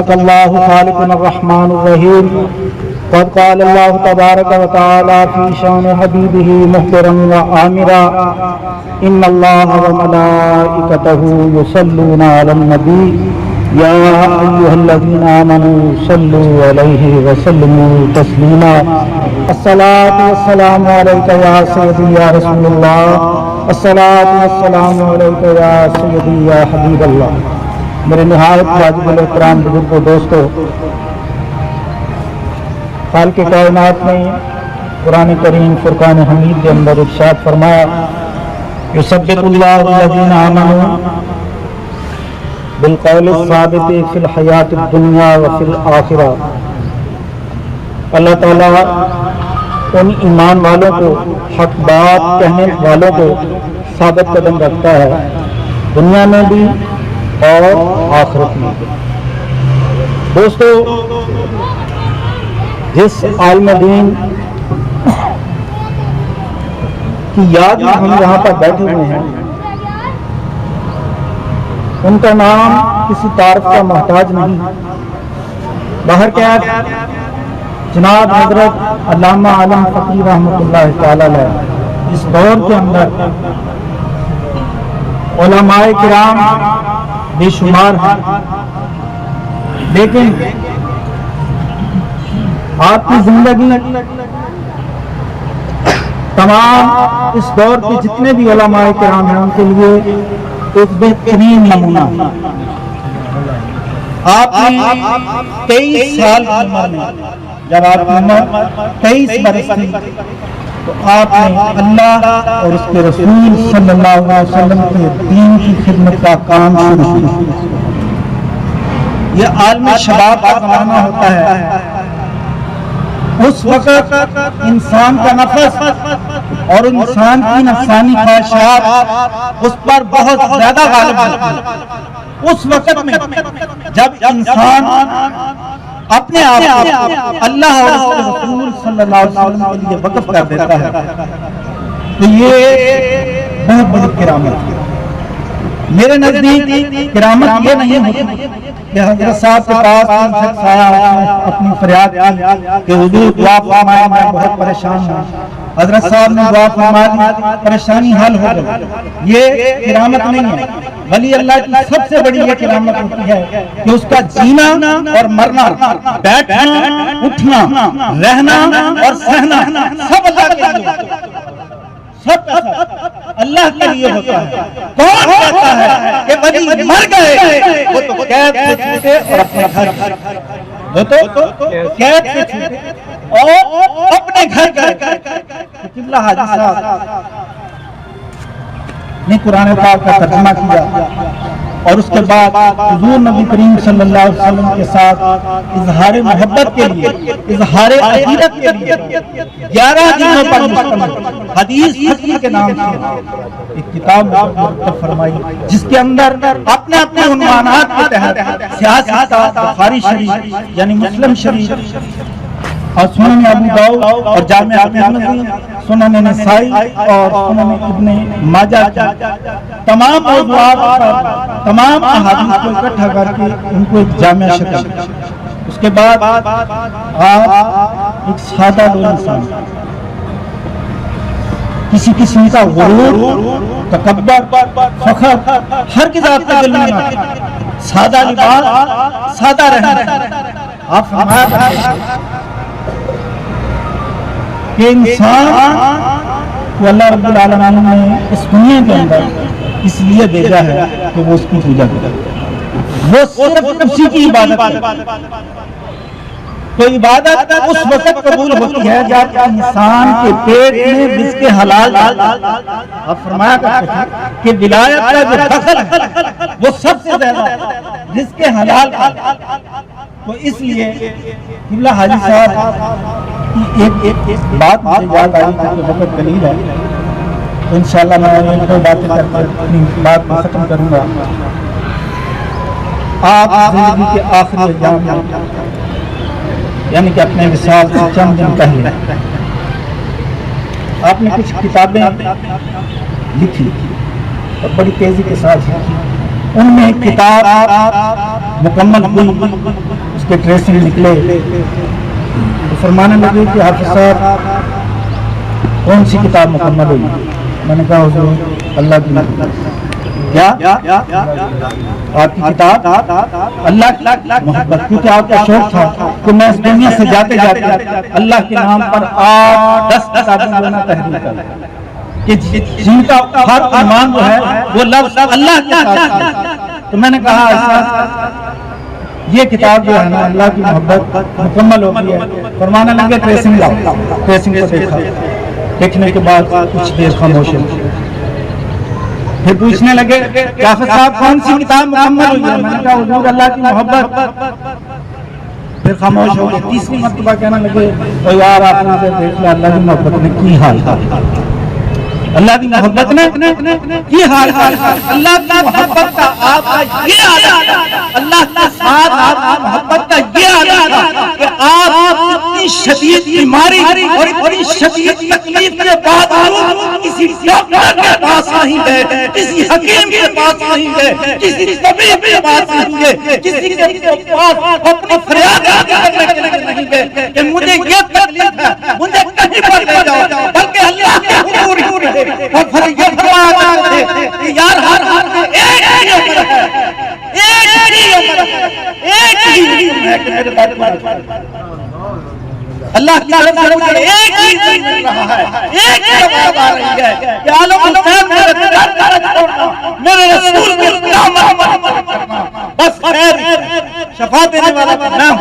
اللہ خالقنا الرحمن الرحیم قد قال اللہ تبارک و تعالی فی شان حبیبہ محترم و آمرا ان اللہ و ملائکتہ یصلون علی النبی یا ایھا الذین آمنوا صلوا علیہ وسلموا تسلیما الصلاۃ والسلام علیک یا سیدی یا رسول اللہ الصلاۃ والسلام علیک یا سیدی یا حبیب اللہ۔ میرے نہایت واجب الاحترام بزرگوں دوستو، خالق کائنات نے قرآن کریم فرقان حمید کے اندر ارشاد فرمایا یثبت اللہ الذین آمنوا بالقول الثابت فی الحیات الدنیا وفی الآخرہ۔ اللہ تعالیٰ ان ایمان والوں کو، حق بات کہنے والوں کو ثابت قدم رکھتا ہے دنیا میں بھی اور آخرت میں۔ دوستو، جس عالم دین کی یاد میں ہم یہاں پر بیٹھے ہوئے ہیں، ان کا نام کسی تعارف کا محتاج نہیں۔ باہر کیا جناب حضرت علامہ عالم فقیر رحمۃ اللہ تعالی علیہ اس دور کے اندر علماء کرام بے شمار ہیں، لیکن آپ کی زندگی تمام اس دور کے جتنے بھی علماء کرام ہیں ان کے لیے ایک بہترین نمونہ۔ آپ نے 23 سال کی عمر میں، جب آپ کی عمر 23 برس تھی، تو آپ نے اللہ اور اس کے رسول صلی اللہ علیہ وسلم کے دین کی خدمت کا کام شروع کیا۔ یہ عالم شباب کا زمانہ ہوتا ہے، اس وقت انسان کا نفس اور انسان کی نفسانی خواہشات اس پر بہت زیادہ غالب ہوتی ہیں۔ اس وقت میں جب انسان اپنے آپ کو اللہ اور اس کے رسول صلی اللہ علیہ وسلم کے لیے وقف کر دیتا ہے تو یہ بہت بڑی کرامت ہے۔ میرے نزدیک کرامت یہ نہیں ہوتی کہ حضرت صاحب کے پاس تین شخص آیا، اپنی فریاد کی کہ حضور دعا فرمائیں، میں بہت پریشان ہوں۔ حضرت صاحب نے دعا فرمائی، پریشانی حل ہو گئی۔ یہ کرامت نہیں ہے۔ ولی اللہ کی سب سے بڑی یہ کرامت ہوتی ہے کہ اس کا جینا اور مرنا، بیٹھنا، اٹھنا، رہنا اور سہنا سب اللہ کے لیے ہوتا ہے۔ سب اللہ کے لیے ہوتا ہے۔ کون کہتا ہے کہ ولی مر گئے وہ تو قید سے چھوٹے اور اپنے گھر، وہ تو قید سے چھوٹے اور اپنے گھر گئے۔ قبلہ حاجی صاحب نے قرآن پاک کا ترجمہ کیا اور اس کے بعد حضور نبی کریم صلی اللہ علیہ وسلم کے ساتھ اظہار محبت کے لیے، اظہار عقیدت کے لیے 11 دنوں پر مشتمل حدیث فقیر کے نام سے ایک کتاب مرتب فرمائی، جس کے اندر اپنے اپنے عنوانات کے تحت سیاست، بخاری شریف یعنی مسلم شریف اور سنن ابو داؤد اور جامع ترمذی، سنن نسائی اور سنن ابن ماجہ تمام موضوعات پر تمام احادیث کو اکٹھا کر کے ان کو ایک جامع شکل۔ اس کے بعد آپ ایک سادہ لوگ انسان، کسی قسم کا غرور، تکبر، فخر ہرگز آپ کے دل میں نہ آئے۔ سادہ لباس، سادہ رہنا۔ آپ فرمایا کہ انسان کو اللہ رب العالمین نے اس دنیا کے اندر اس لیے بھیجا ہے کہ وہ اس کی پوجا کرے، وہ صرف اسی کی عبادت کرے۔ تو عبادت اس وقت قبول ہوتی ہے جب انسان کے پیٹ میں رزق حلال۔ آپ فرمایا کرتے ہیں کہ ولایت کا جو دخل ہے وہ سب سے زیادہ رزق حلال کا۔ تو اس لیے قبلہ حاجی صاحب ایک بات مجھے یاد آئی کہ وقت قلیل ہے، تو انشاءاللہ میں ایک دو باتیں کر کے اپنی بات کو ختم کروں گا۔ آپ زندگی کے آخری ایام میں، یعنی کہ اپنے وصال سے چند دن پہلے، آپ نے کچھ کتابیں لکھی اور بڑی تیزی کے ساتھ لکھی ان میں کتاب مکمل ہوئی، اس کے ٹریسنگ نکلے، تو فرمانے لگے کہ حافظ صاحب کون سی کتاب مکمل ہوئی؟ میں نے کہا حضور اللہ کی کیا آپ کی کتاب اللہ کی محبت، کیونکہ آپ کا شوق تھا کہ میں اس دنیا سے جاتے جاتے اللہ کے نام پر 8-10 کتابیں لینا تحریر کروں کہ جن کا ہر ایمان جو ہے وہ لفظ اللہ کے ساتھ. تو میں نے کہا ایسا یہ کتاب جو ہے نا اللہ کی محبت مکمل ہو گئی ہے. فرمانے لگے ٹریسنگ لاؤ. ٹریسنگ کو دیکھا، دیکھنے کے بعد کچھ دیر خاموش ہے. پھر پوچھنے لگے حافظ صاحب کون سی کتاب مکمل ہوئی ہے؟ میں نے کہا حضور اللہ کی محبت. پھر خاموش ہو گئے. تیسری مرتبہ کہنے لگے تو یار آپ نے دیکھ لیا اللہ کی محبت نے کی حال تھا، اللہ کی محبت نے کی حال تھا. اللہ کی محبت کا آپ کا یہ عادت، اللہ کے ساتھ آپ کی محبت کا یہ عادت تھا کہ آپ اتنی شدید بیماری اور اتنی شدید تکلیف کے بعد کسی ڈاکٹر کے پاس نہیں گئے، کسی حکیم کے پاس نہیں گئے، کسی طبیب کے پاس نہیں گئے، کسی کے پاس اپنی فریاد کرنے کے لیے نہیں گئے کہ مجھے یہ تکلیف ہے، مجھے کہیں پر لے جاؤ، بلکہ اللہ کے حضور ہی رہے. اور پھر یہ فرمایا کرتے کہ یار ہر ایک ہی عمر ہے، ایک ہی عمر ہے، ایک ہی ہے کہ میرے بارے اللہ کی طرف سے مجھے ایک ہی چیز مل رہا ہے، ایک ہی بات آ رہی ہے کہ عالم حسین میرے درد چھوڑنا، میرے رسول کی محبت کرنا، بس خیر شفا دینے والا کا نام.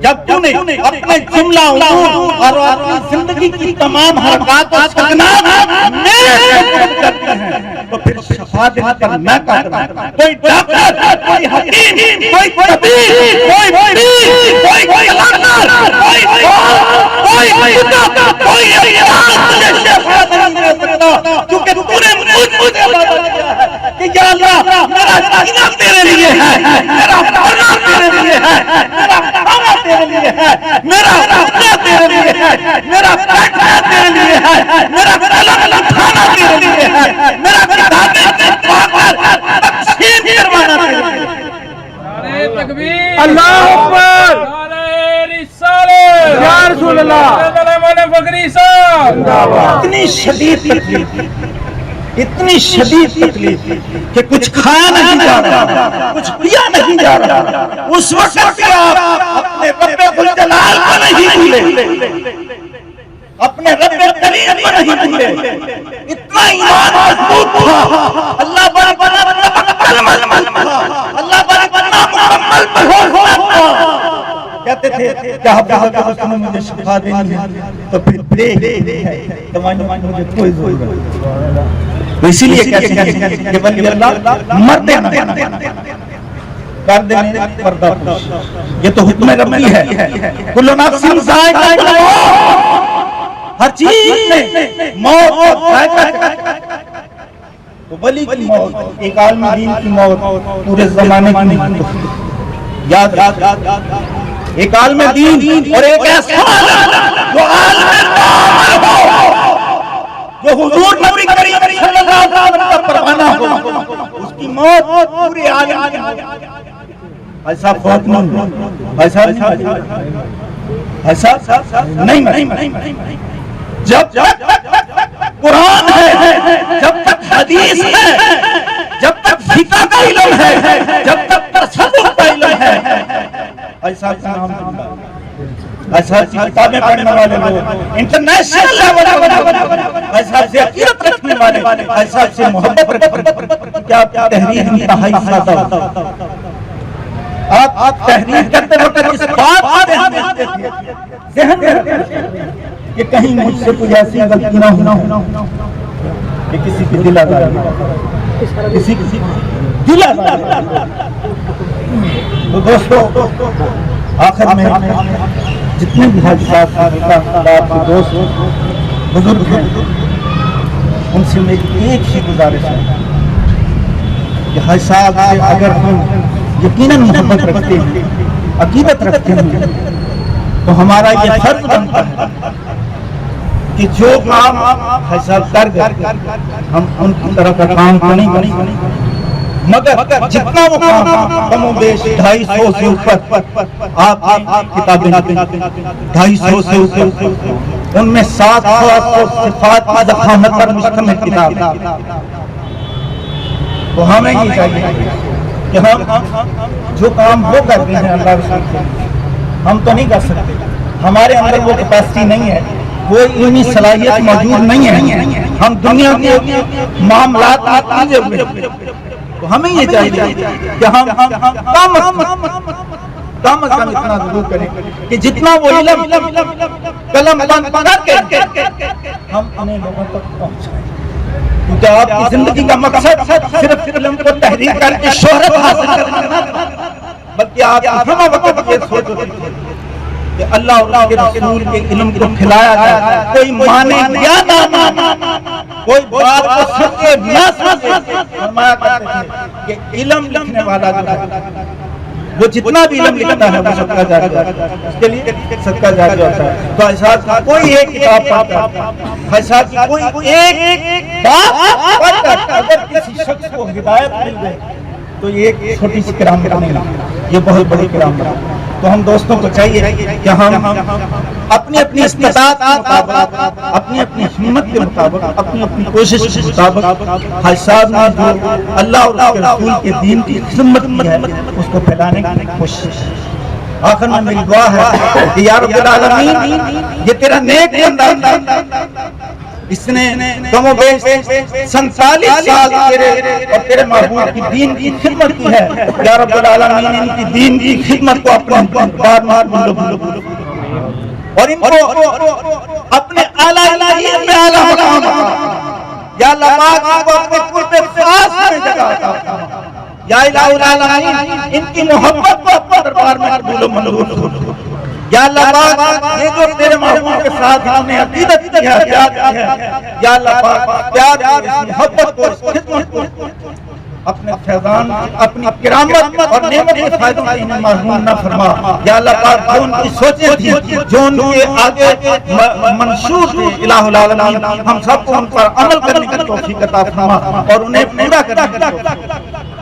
جب تم نے اپنے جملہ امور اور اپنی زندگی کی تمام حرکات اور سکنات میرے سپرد کرتے ہیں تو پھر شفا دینے کا میں کہتا ہوں. کوئی ڈاکٹر، کوئی حکیم، کوئی طبیب، کوئی پیر، کوئی کلندر، کوئی خدا، کوئی مجھے شفا نہیں دے سکتا، کیونکہ تو نے مجھے وعدہ کیا ہے کہ یا اللہ میرا سینہ تیرے لیے ہے، میرا پڑھنا تیرے لیے ہے، میرا کھانا تیرے لیے ہے، میرا رکھنا تیرے لیے ہے، میرا بیٹھنا تیرے لیے ہے، میرا قلم اٹھانا تیرے لیے ہے، میرا کتابیں پڑھ کر تقسیم کروانا تیرے لیے ہے. نعرہ تکبیر، اللہ اکبر، نعرہ رسالت، یا رسول اللہ، مولانا فقری صاحب. اتنی شدید تکلیف، اتنی شدید تکلیف کہ کچھ کھایا نہیں جا رہا، کچھ پیا نہیں جا رہا. اس وقت بھی آپ اپنے رب الجلال کو نہیں بھولے، اپنے رب کریم کو نہیں بھولے. اتنا ایمان مضبوط تھا، اللہ بڑا بڑا اللہ بڑا بڑا مکمل بھروسہ تھا. کہتے تھے کہ آپ نے مجھے شفا دینی ہے تو پھر دیکھ ہے دوائیوں کی مجھے کوئی ضرورت نہیں. اسی لیے کہتے ہیں کہ ولی اللہ مرتے نہ کر دینے پردہ پوش. یہ تو حکم ربی ہے. کل نفس ذائقہ الموت، ہر چیز میں موت کو ذائقہ. تو ولی کی موت، ایک عالم دین کی موت پورے زمانے کی نہیں. یاد ایک عالم دین اور ایک ایسا جو عالم کامل ہو، جو حضور نبی کریم صلی اللہ علیہ وسلم کا پروانہ ہو، اس کی موت پورے عالم کی. ایسا فوت نہیں، ایسا نہیں. جب قرآن ہے، جب تک حدیث ہے، جب تک فقہ کا علم ہے، جب تک تصوف کا علم ہے، ایسا ایسا کتابیں پڑھنے والے لوگ، انٹرنیشنل لیول پر ایسا سے عقیدت رکھنے والے، ایسا سے محبت رکھنے والے. کیا تحریر انتہائی سادہ ہوتا. آپ تحریر کرتے وقت اس بات ذہن میں رکھتے کہ کہیں مجھ سے کوئی ایسی غلطی نہ ہو کہ کسی کی دل آزاری، کسی دل آزاری. تو دوستو آخر میں جتنے بھی حضرات آپ کے دوست بزرگ ہیں، ان سے میری ایک ہی گزارش ہے کہ حاجی صاحب سے اگر ہم یقیناً محبت رکھتے ہیں، عقیدت رکھتے ہیں، تو ہمارا یہ فرض بنتا ہے کہ جو کام حاجی صاحب کر گئے ہم ان کی طرح کا کام کریں، مگر جتنا وہ کام کم و بیش 250 سے اوپر آپ کتابیں 250 سے اوپر ان میں 700 صفات کی ضخامت پر مشتمل کتاب. تو ہمیں یہ چاہیے کہ ہم جو کام وہ کرتے ہیں اللہ رسول کے ہم تو نہیں کر سکتے. ہمارے اندر وہ کیپیسٹی نہیں ہے, کوئی علمی صلاحیت موجود نہیں ہے. ہم دنیا کے معاملات میں الجھے ہوئے. تو ہمیں یہ چاہیے کہ ہم کم از کم اتنا ضرور کریں کہ جتنا وہ علم قلم بند کر کے ہم انہیں لوگوں تک پہنچائیں. کیونکہ آپ کی زندگی کا مقصد صرف علم کو تحریر کر کے شہرت حاصل کرنا, بلکہ آپ ہر وقت یہ سوچو کہ اللہ اور اس کے رسول کے علم کو کھلایا جائے. کوئی مانے یا نہ مانے, کوئی بات کو سمجھے نہ سمجھے, فرمایا کرتے تھے کہ علم لکھنے والا جو ہے وہ جتنا بھی علم لکھتا ہے وہ صدقہ جاریہ ہوتا ہے, اس کے لیے صدقہ جاریہ ہوتا ہے. تو ایسا کوئی ایک کتاب پڑھتا ہے, ایسا کوئی ایک بات پڑھتا ہے, اگر کسی شخص کو ہدایت مل گئی تو یہ ایک چھوٹی سی کرامت نہیں, یہ بہت بڑی کرامت ہے. تو ہم دوستوں کو چاہیے کہ ہم اپنی اپنی استطاعت کے مطابق, اپنی اپنی ہمت کے مطابق, اپنی اپنی کوشش کے مطابق حاجی صاحب نے جو اللہ اور اس کے رسول کے دین کی خدمت کی ہے اس کو پھیلانے کی کوشش. آخر میں میری دعا ہے کہ یا رب العالمین یہ تیرا نیک بندہ, اس نے کم و بیش 47 سال تیرے محبوب کی دین کی خدمت کی ہے. یا رب العالمین ان کی دین کی خدمت کو اپنے بار بار اور ان کو اپنے اعلیٰ الہیت میں اعلیٰ مقام. یا اللہ پاک کو اپنے قرب خاص میں جگہ عطا فرما. یا الہ العالمین ان کی محبت کو اپنے دربار میں قبول و منظور فرما. یا اللہ پاک یہ جو تیرے محبوب کے ساتھ ہم نے عقیدت کی ہے, پیار کی ہے, یا اللہ پاک پیار کو, اس محبت کو, اس خدمت کو اپنے فیضان, اپنی کرامت اور نعمت کے فائدوں سے انہیں محروم نہ فرما. یا اللہ پاک جو ان کی سوچیں تھیں, جو ان کے آگے منشور تھے, الہ العالمین ہم سب کو ان پر عمل کرنے کی توفیق عطا فرما اور انہیں پورا کرنے کی توفیق.